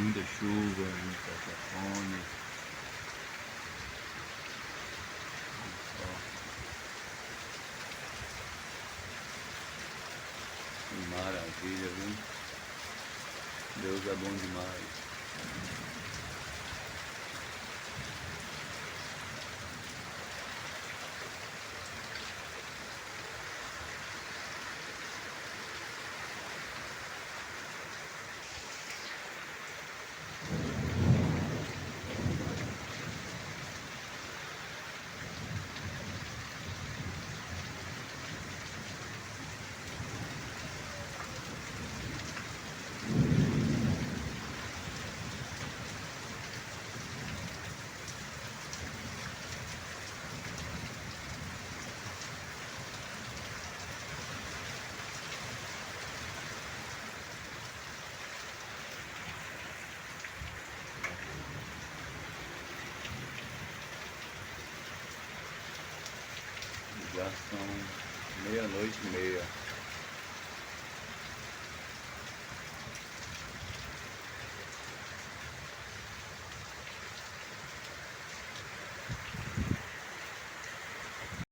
muita chuva, muita fome. Que maravilha, viu? Deus é bom demais. Já são 00:30.